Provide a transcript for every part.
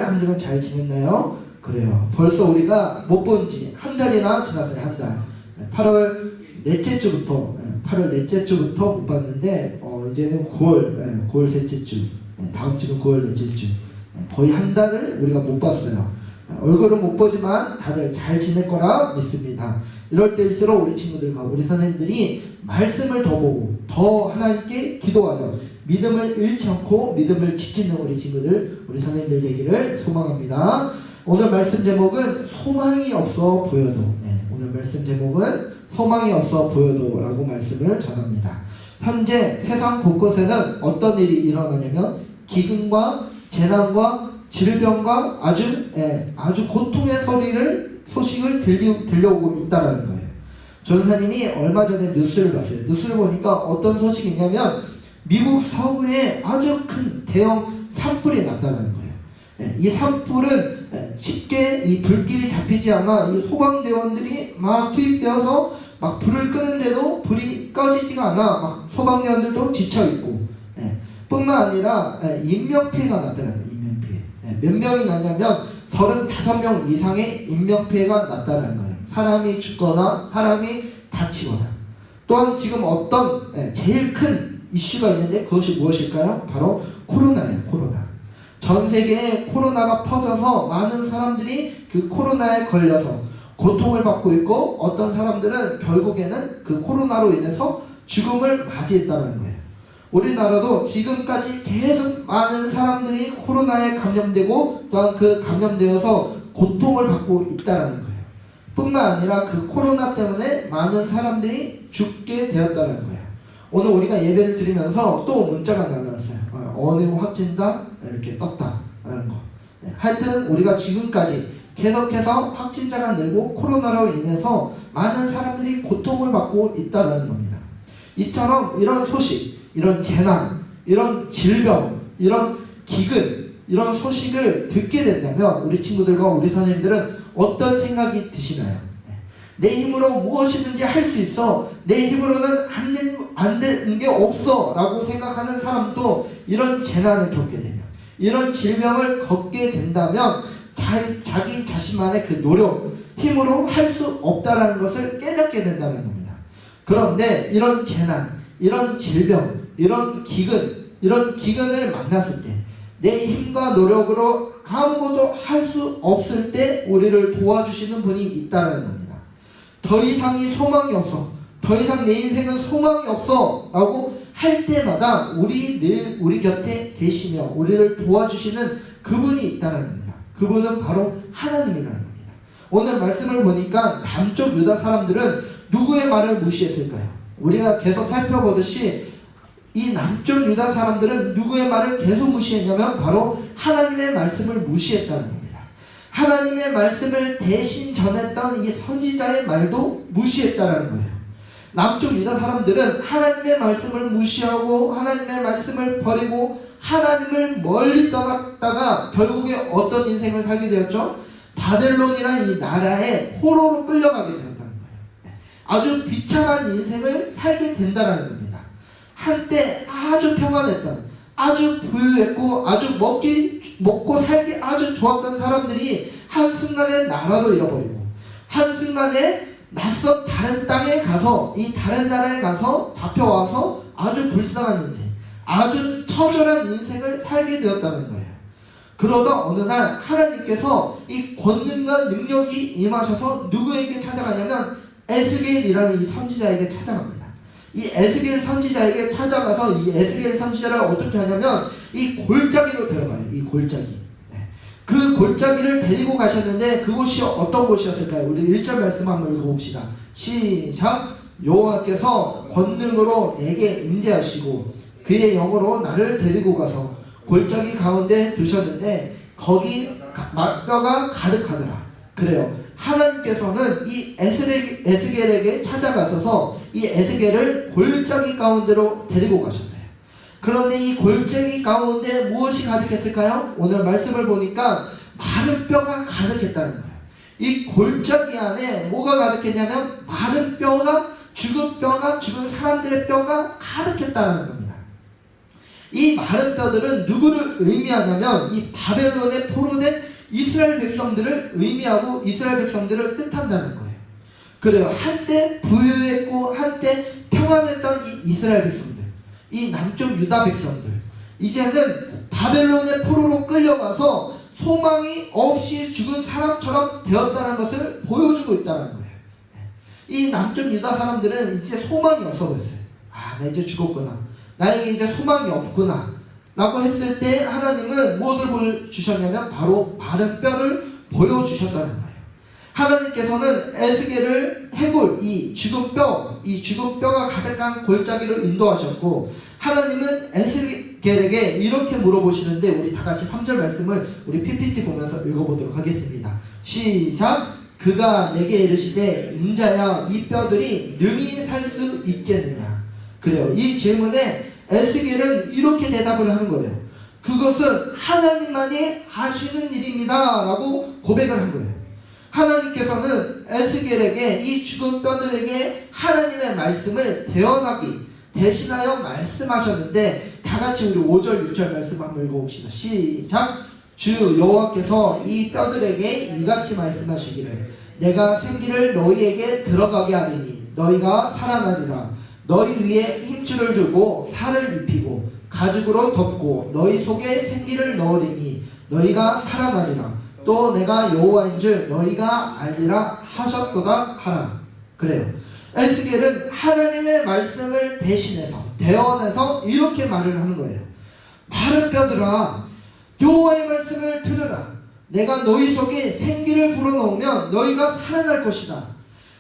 한 주간 잘 지냈나요? 그래요. 벌써 우리가 못 본 지 한 달이나 지났어요. 한 달. 8월 넷째 주부터 못 봤는데 이제는 9월 셋째 주, 다음 주는 9월 넷째 주, 거의 한 달을 우리가 못 봤어요. 얼굴은 못 보지만 다들 잘 지낼 거라 믿습니다. 이럴 때일수록 우리 친구들과 우리 선생님들이 말씀을 더 보고 더 하나님께 기도하여 믿음을 잃지 않고 믿음을 지키는 우리 친구들, 우리 선생님들 되기를 소망합니다. 오늘 말씀 제목은 소망이 없어 보여도, 오늘 말씀 제목은 소망이 없어 보여도 라고 말씀을 전합니다. 현재 세상 곳곳에는 어떤 일이 일어나냐면 기근과 재난과 질병과 아주 고통의 소식을 들려오고 있다는 거예요. 전사님이 얼마 전에 뉴스를 봤어요. 뉴스를 보니까 어떤 소식이 있냐면 미국 서부에 아주 큰 대형 산불이 났다는 거예요. 이 산불은 쉽게 이 불길이 잡히지 않아 이 소방대원들이 막 투입되어서 막 불을 끄는데도 불이 꺼지지가 않아 막 소방대원들도 지쳐있고, 뿐만 아니라 인명피해가 났다는 거예요. 몇 명이 났냐면 35명 이상의 인명피해가 났다는 거예요. 사람이 죽거나 사람이 다치거나. 또한 지금 어떤 제일 큰 이슈가 있는데 그것이 무엇일까요? 바로 코로나예요. 코로나. 전 세계에 코로나가 퍼져서 많은 사람들이 그 코로나에 걸려서 고통을 받고 있고, 어떤 사람들은 결국에는 그 코로나로 인해서 죽음을 맞이했다는 거예요. 우리나라도 지금까지 계속 많은 사람들이 코로나에 감염되고 또한 그 감염되어서 고통을 받고 있다는 거예요. 뿐만 아니라 그 코로나 때문에 많은 사람들이 죽게 되었다는 거예요. 오늘 우리가 예배를 드리면서 또 문자가 날라왔어요. 어느 확진자 이렇게 떴다라는 거. 하여튼 우리가 지금까지 계속해서 확진자가 늘고 코로나로 인해서 많은 사람들이 고통을 받고 있다는 겁니다. 이처럼 이런 소식, 이런 재난, 이런 질병, 이런 기근, 이런 소식을 듣게 된다면 우리 친구들과 우리 선생님들은 어떤 생각이 드시나요? 내 힘으로 무엇이든지 할 수 있어, 내 힘으로는 안 되는 게 없어 라고 생각하는 사람도 이런 재난을 겪게 되면, 이런 질병을 겪게 된다면 자기 자신만의 그 노력, 힘으로 할 수 없다라는 것을 깨닫게 된다는 겁니다. 그런데 이런 재난, 이런 질병, 이런 기근을 만났을 때 내 힘과 노력으로 아무것도 할 수 없을 때 우리를 도와주시는 분이 있다는 겁니다. 더 이상이 소망이 없어, 더 이상 내 인생은 소망이 없어 라고 할 때마다 우리 곁에 계시며 우리를 도와주시는 그분이 있다는 겁니다. 그분은 바로 하나님이라는 겁니다. 오늘 말씀을 보니까 남쪽 유다 사람들은 누구의 말을 무시했을까요? 우리가 계속 살펴보듯이 이 남쪽 유다 사람들은 누구의 말을 계속 무시했냐면 바로 하나님의 말씀을 무시했다는 겁니다. 하나님의 말씀을 대신 전했던 이 선지자의 말도 무시했다는 거예요. 남쪽 유다 사람들은 하나님의 말씀을 무시하고 하나님의 말씀을 버리고 하나님을 멀리 떠났다가 결국에 어떤 인생을 살게 되었죠? 바벨론이라는 이 나라의 포로로 끌려가게 되었다는 거예요. 아주 비참한 인생을 살게 된다는 겁니다. 한때 아주 평안했던, 아주 부유했고 아주 먹고 살기 아주 좋았던 사람들이 한순간에 나라도 잃어버리고 한순간에 낯선 다른 땅에 가서 이 다른 나라에 가서 잡혀와서 아주 불쌍한 인생, 아주 처절한 인생을 살게 되었다는 거예요. 그러다 어느 날 하나님께서 이 권능과 능력이 임하셔서 누구에게 찾아가냐면 에스겔이라는 이 선지자에게 찾아갑니다. 이 에스겔 선지자에게 찾아가서 이 에스겔 선지자를 어떻게 하냐면 이 골짜기로 데려가요. 이 골짜기. 그 골짜기를 데리고 가셨는데 그곳이 어떤 곳이었을까요? 우리 1절 말씀 한번 읽어봅시다. 시작. 여호와께서 권능으로 내게 임재하시고 그의 영으로 나를 데리고 가서 골짜기 가운데 두셨는데 거기 뼈가 가득하더라. 그래요. 하나님께서는 이 에스겔에게 찾아가셔서 이 에스겔을 골짜기 가운데로 데리고 가셨어요. 그런데 이 골짜기 가운데 무엇이 가득했을까요? 오늘 말씀을 보니까 마른 뼈가 가득했다는 거예요. 이 골짜기 안에 뭐가 가득했냐면 마른 뼈가, 죽은 사람들의 뼈가 가득했다는 겁니다. 이 마른 뼈들은 누구를 의미하냐면 이 바벨론에 포로된 이스라엘 백성들을 의미하고 이스라엘 백성들을 뜻한다는 거예요. 그래요. 한때 부유했고 한때 평안했던 이 이스라엘 백성들, 이 남쪽 유다 백성들, 이제는 바벨론의 포로로 끌려가서 소망이 없이 죽은 사람처럼 되었다는 것을 보여주고 있다는 거예요. 이 남쪽 유다 사람들은 이제 소망이 없어 보였어요. 아, 나 이제 죽었구나. 나에게 이제 소망이 없구나. 라고 했을 때 하나님은 무엇을 보여주셨냐면 바로 마른 뼈를 보여주셨다는 거예요. 하나님께서는 에스겔을 해골, 이 죽은 뼈가 가득한 골짜기로 인도하셨고, 하나님은 에스겔에게 이렇게 물어보시는데, 우리 다 같이 3절 말씀을 우리 PPT 보면서 읽어보도록 하겠습니다. 시작! 그가 내게 이르시되 인자야 이 뼈들이 능히 살 수 있겠느냐. 그래요. 이 질문에 에스겔은 이렇게 대답을 하는 거예요. 그것은 하나님만이 하시는 일입니다 라고 고백을 한 거예요. 하나님께서는 에스겔에게 이 죽은 뼈들에게 하나님의 말씀을 대신하여 말씀하셨는데, 다같이 우리 5절 6절 말씀 한번 읽어봅시다. 시작! 주 여호와께서 이 뼈들에게 이같이 말씀하시기를 내가 생기를 너희에게 들어가게 하리니 너희가 살아나리라. 너희 위에 힘줄을 두고 살을 입히고 가죽으로 덮고 너희 속에 생기를 넣으리니 너희가 살아나리라. 또 내가 여호와인 줄 너희가 알리라 하셨도다 하라. 그래요. 에스겔은 하나님의 말씀을 대언해서 이렇게 말을 하는 거예요. 마른 뼈들아, 여호와의 말씀을 들으라. 내가 너희 속에 생기를 불어넣으면 너희가 살아날 것이다.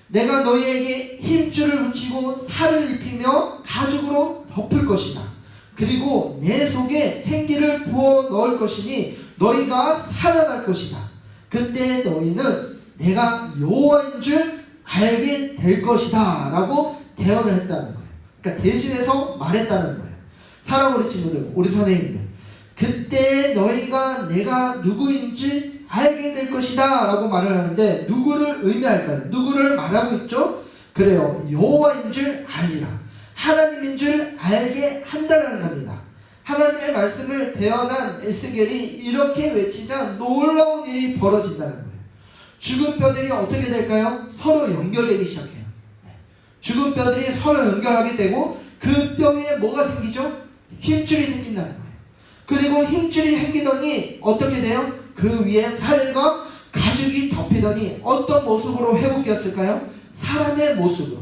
내가 너희에게 힘줄을 붙이고 살을 입히며 가죽으로 덮을 것이다. 그리고 내 속에 생기를 부어 넣을 것이니 너희가 살아날 것이다. 그때 너희는 내가 여호와인 줄 알게 될 것이다 라고 대언을 했다는 거예요. 그러니까 대신해서 말했다는 거예요. 사랑하는 우리 친구들, 우리 선생님들, 그때 너희가 내가 누구인지 알게 될 것이다 라고 말을 하는데, 누구를 의미할까요? 누구를 말하고 있죠? 그래요. 여호와인 줄 알리라. 하나님인 줄 알게 한다는 겁니다. 하나님의 말씀을 대언한 에스겔이 이렇게 외치자 놀라운 일이 벌어진다는 거예요. 죽은 뼈들이 어떻게 될까요? 서로 연결되기 시작해요. 죽은 뼈들이 서로 연결하게 되고 그 뼈 위에 뭐가 생기죠? 힘줄이 생긴다는 거예요. 그리고 힘줄이 생기더니 어떻게 돼요? 그 위에 살과 가죽이 덮이더니 어떤 모습으로 회복되었을까요? 사람의 모습으로,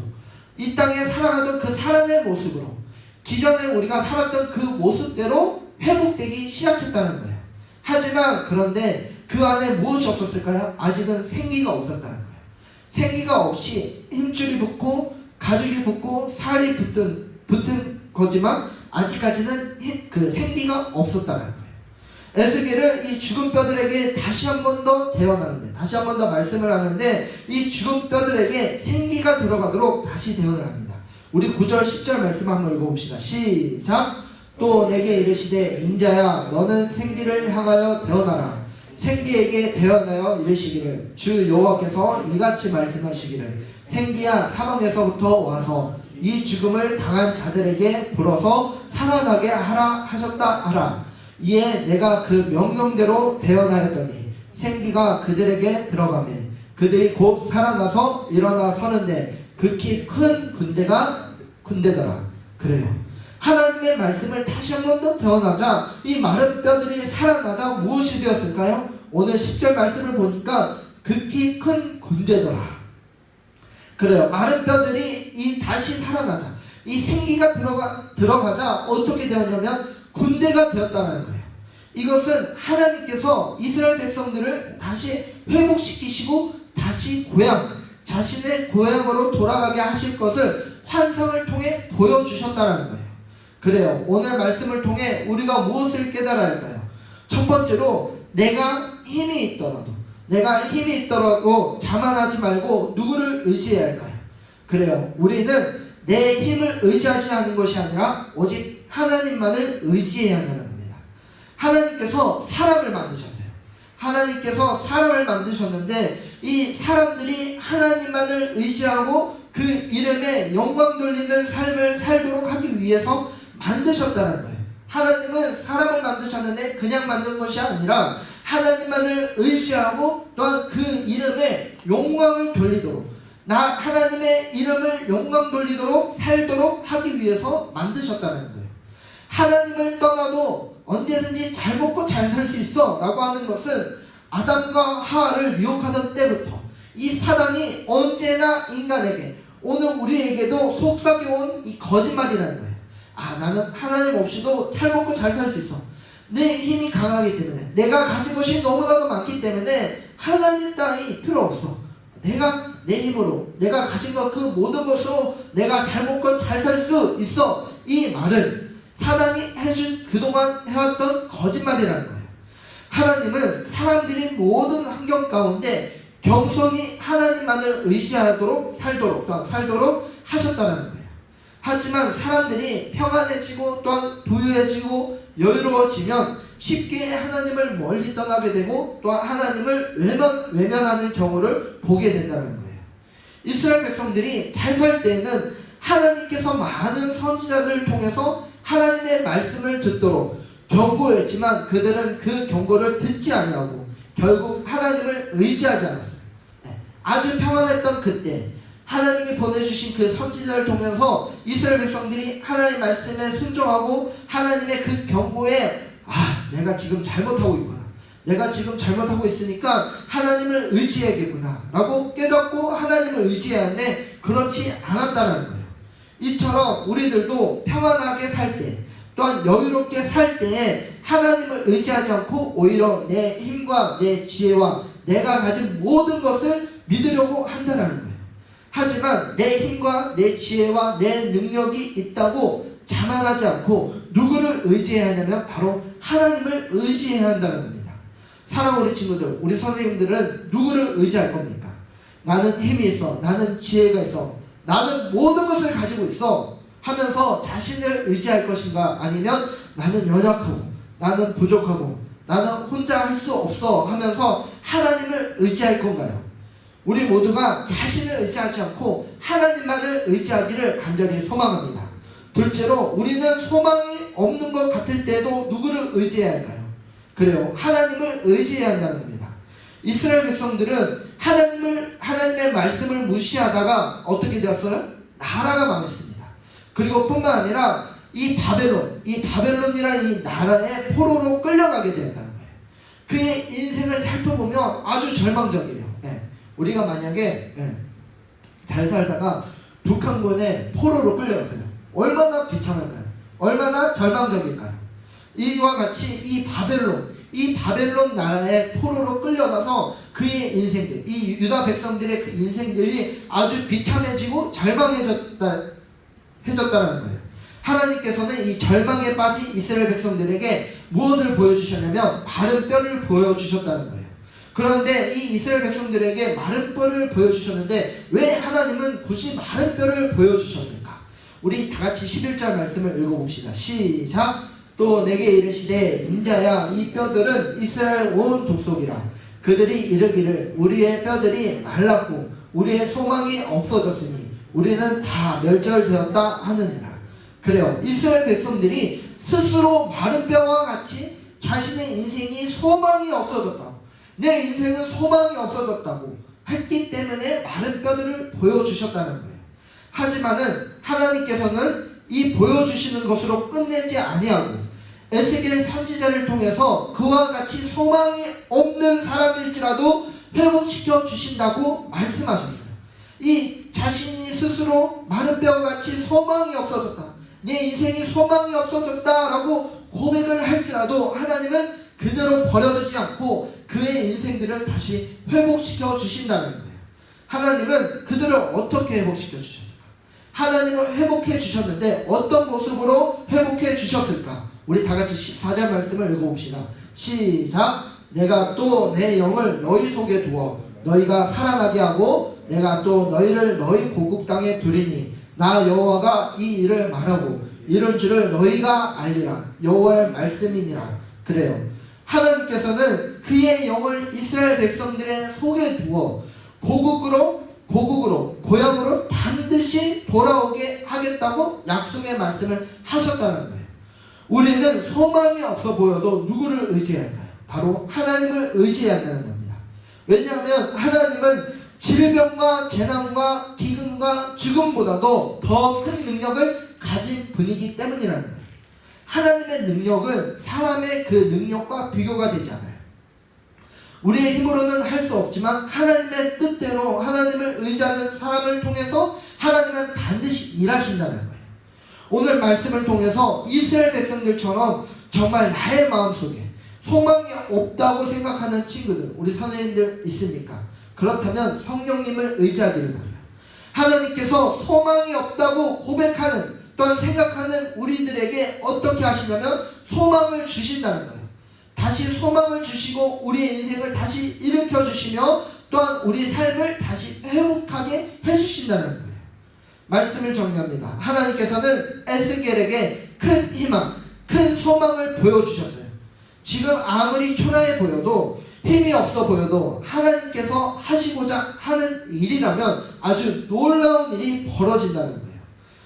이 땅에 살아가던 그 사람의 모습으로, 기존에 우리가 살았던 그 모습대로 회복되기 시작했다는 거예요. 하지만 그런데 그 안에 무엇이 없었을까요? 아직은 생기가 없었다는 거예요. 생기가 없이 힘줄이 붙고 가죽이 붙고 살이 붙은 거지만 아직까지는 그 생기가 없었다는 거예요. 에스겔은 이 죽은 뼈들에게 다시 한 번 더 대언하는데, 다시 한 번 더 말씀을 하는데, 이 죽은 뼈들에게 생기가 들어가도록 다시 대언을 합니다. 우리 9절 10절 말씀 한번 읽어봅시다. 시작! 또 내게 이르시되 인자야 너는 생기를 향하여 대언하라. 생기에게 대언하여 이르시기를 주 여호와께서 이같이 말씀하시기를 생기야 사방에서부터 와서 이 죽음을 당한 자들에게 불어서 살아나게 하라 하셨다 하라. 이에 내가 그 명령대로 대언하였더니 생기가 그들에게 들어가매 그들이 곧 살아나서 일어나 서는데 극히 큰 군대더라. 그래요. 하나님의 말씀을 다시 한 번 더 대언하자 이 마른 뼈들이 살아나자 무엇이 되었을까요? 오늘 10절 말씀을 보니까 극히 큰 군대더라. 그래요. 마른 뼈들이 다시 살아나자, 이 생기가 들어가자 어떻게 되었냐면 군대가 되었다는 거예요. 이것은 하나님께서 이스라엘 백성들을 다시 회복시키시고 다시 자신의 고향으로 돌아가게 하실 것을 환상을 통해 보여주셨다는 거예요. 그래요. 오늘 말씀을 통해 우리가 무엇을 깨달아야 할까요? 첫 번째로 내가 힘이 있더라도 자만하지 말고 누구를 의지해야 할까요? 그래요. 우리는 내 힘을 의지하지 않는 것이 아니라 오직 하나님만을 의지해야 한다는 겁니다. 하나님께서 사람을 만드셨는데 이 사람들이 하나님만을 의지하고 그 이름에 영광 돌리는 삶을 살도록 하기 위해서 만드셨다는 거예요. 하나님은 사람을 만드셨는데 그냥 만든 것이 아니라 하나님만을 의지하고 또한 그 이름에 영광을 돌리도록, 하나님의 이름을 영광 돌리도록 살도록 하기 위해서 만드셨다는 거예요. 하나님을 떠나도 언제든지 잘 먹고 잘 살 수 있어 라고 하는 것은 아담과 하와를 유혹하던 때부터 이 사단이 언제나 인간에게, 오늘 우리에게도 속삭여온 이 거짓말이라는 거예요. 나는 하나님 없이도 잘 먹고 잘 살 수 있어. 내 힘이 강하기 때문에, 내가 가진 것이 너무나도 많기 때문에 하나님 따위 필요 없어. 내가 내 힘으로, 내가 가진 것 그 모든 것으로 내가 잘 먹고 잘 살 수 있어. 이 말을 사단이 그동안 해왔던 거짓말이라는 거예요. 하나님은 사람들이 모든 환경 가운데 겸손히 하나님만을 의지하도록 살도록 하셨다는 거예요. 하지만 사람들이 평안해지고 또한 부유해지고 여유로워지면 쉽게 하나님을 멀리 떠나게 되고 또한 하나님을 외면하는 경우를 보게 된다는 거예요. 이스라엘 백성들이 잘 살 때에는 하나님께서 많은 선지자들을 통해서 하나님의 말씀을 듣도록 경고했지만 그들은 그 경고를 듣지 아니하고 결국 하나님을 의지하지 않았어요. 아주 평안했던 그때 하나님이 보내주신 그 선지자를 통해서 이스라엘 백성들이 하나님의 말씀에 순종하고 하나님의 그 경고에 내가 지금 잘못하고 있구나, 내가 지금 잘못하고 있으니까 하나님을 의지해야겠구나 라고 깨닫고 하나님을 의지해야 하는데 그렇지 않았다는 거예요. 이처럼 우리들도 평안하게 살 때 또한 여유롭게 살 때에 하나님을 의지하지 않고 오히려 내 힘과 내 지혜와 내가 가진 모든 것을 믿으려고 한다는 거예요. 하지만 내 힘과 내 지혜와 내 능력이 있다고 자만하지 않고 누구를 의지해야 하냐면 바로 하나님을 의지해야 한다는 겁니다. 사랑하는 우리 친구들, 우리 선생님들은 누구를 의지할 겁니까? 나는 힘이 있어, 나는 지혜가 있어, 나는 모든 것을 가지고 있어 하면서 자신을 의지할 것인가? 아니면 나는 연약하고 나는 부족하고 나는 혼자 할 수 없어 하면서 하나님을 의지할 건가요? 우리 모두가 자신을 의지하지 않고 하나님만을 의지하기를 간절히 소망합니다. 둘째로, 우리는 소망이 없는 것 같을 때도 누구를 의지해야 할까요? 그래요, 하나님을 의지해야 한다는 겁니다. 이스라엘 백성들은 하나님의 말씀을 무시하다가 어떻게 되었어요? 나라가 망했습니다. 그리고 뿐만 아니라 이 바벨론이라는 이 나라의 포로로 끌려가게 되었다는 거예요. 그의 인생을 살펴보면 아주 절망적이에요. 우리가 만약에 잘 살다가 북한군의 포로로 끌려갔어요. 얼마나 비참할까요? 얼마나 절망적일까요? 이와 같이 이 바벨론 나라의 포로로 끌려가서 그의 인생들, 이 유다 백성들의 그 인생들이 아주 비참해지고 절망해졌다는 거예요. 하나님께서는 이 절망에 빠진 이스라엘 백성들에게 무엇을 보여주셨냐면 마른 뼈를 보여주셨다는 거예요. 그런데 이 이스라엘 백성들에게 마른 뼈를 보여주셨는데 왜 하나님은 굳이 마른 뼈를 보여주셨을까? 우리 다같이 11절 말씀을 읽어봅시다. 시작. 또 내게 이르시되 인자야, 이 뼈들은 이스라엘 온 족속이라. 그들이 이르기를 우리의 뼈들이 말랐고 우리의 소망이 없어졌으니 우리는 다 멸절되었다 하느니라. 그래요, 이스라엘 백성들이 스스로 마른 뼈와 같이 자신의 인생이 소망이 없어졌다고, 내 인생은 소망이 없어졌다고 했기 때문에 마른 뼈들을 보여주셨다는 거예요. 하지만은 하나님께서는 이 보여주시는 것으로 끝내지 아니하고 에스겔 선지자를 통해서 그와 같이 소망이 없는 사람일지라도 회복시켜 주신다고 말씀하셨어요. 이 자신이 스스로 마른 뼈와 같이 소망이 없어졌다, 내 인생이 소망이 없어졌다라고 고백을 할지라도 하나님은 그대로 버려두지 않고 그의 인생들을 다시 회복시켜 주신다는 거예요. 하나님은 그들을 어떻게 회복시켜 주셨을까? 하나님은 회복해 주셨는데 어떤 모습으로 회복해 주셨을까? 우리 다같이 4절 말씀을 읽어봅시다. 시작. 내가 또 내 영을 너희 속에 두어 너희가 살아나게 하고 내가 또 너희를 너희 고국 땅에 두리니 나 여호와가 이 일을 말하고 이런 줄을 너희가 알리라. 여호와의 말씀이니라. 그래요, 하나님께서는 그의 영을 이스라엘 백성들의 속에 두어 고국으로 고향으로 반드시 돌아오게 하겠다고 약속의 말씀을 하셨다는 거예요. 우리는 소망이 없어 보여도 누구를 의지할까요? 바로 하나님을 의지해야 한다는 겁니다. 왜냐하면 하나님은 질병과 재난과 기근과 죽음보다도 더 큰 능력을 가진 분이기 때문이라는 거예요. 하나님의 능력은 사람의 그 능력과 비교가 되지 않아요. 우리의 힘으로는 할 수 없지만 하나님의 뜻대로 하나님을 의지하는 사람을 통해서 하나님은 반드시 일하신다는 거예요. 오늘 말씀을 통해서 이스라엘 백성들처럼 정말 나의 마음속에 소망이 없다고 생각하는 친구들, 우리 선생님들 있습니까? 그렇다면 성령님을 의지하기를 바라요. 하나님께서 소망이 없다고 고백하는 또한 생각하는 우리들에게 어떻게 하시냐면 소망을 주신다는 거예요. 다시 소망을 주시고 우리의 인생을 다시 일으켜 주시며 또한 우리 삶을 다시 회복하게 해주신다는 거예요. 말씀을 정리합니다. 하나님께서는 에스겔에게 큰 희망, 큰 소망을 보여주셨어요. 지금 아무리 초라해 보여도 힘이 없어 보여도 하나님께서 하시고자 하는 일이라면 아주 놀라운 일이 벌어진다는 거예요.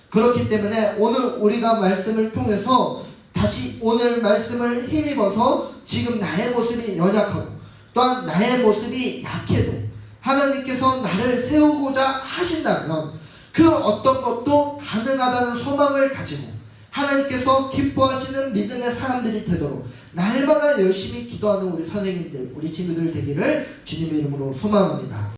그렇기 때문에 오늘 우리가 말씀을 통해서 다시 오늘 말씀을 힘입어서 지금 나의 모습이 연약하고 또한 나의 모습이 약해도 하나님께서 나를 세우고자 하신다면 그 어떤 것도 가능하다는 소망을 가지고 하나님께서 기뻐하시는 믿음의 사람들이 되도록 날마다 열심히 기도하는 우리 선생님들, 우리 친구들 되기를 주님의 이름으로 소망합니다.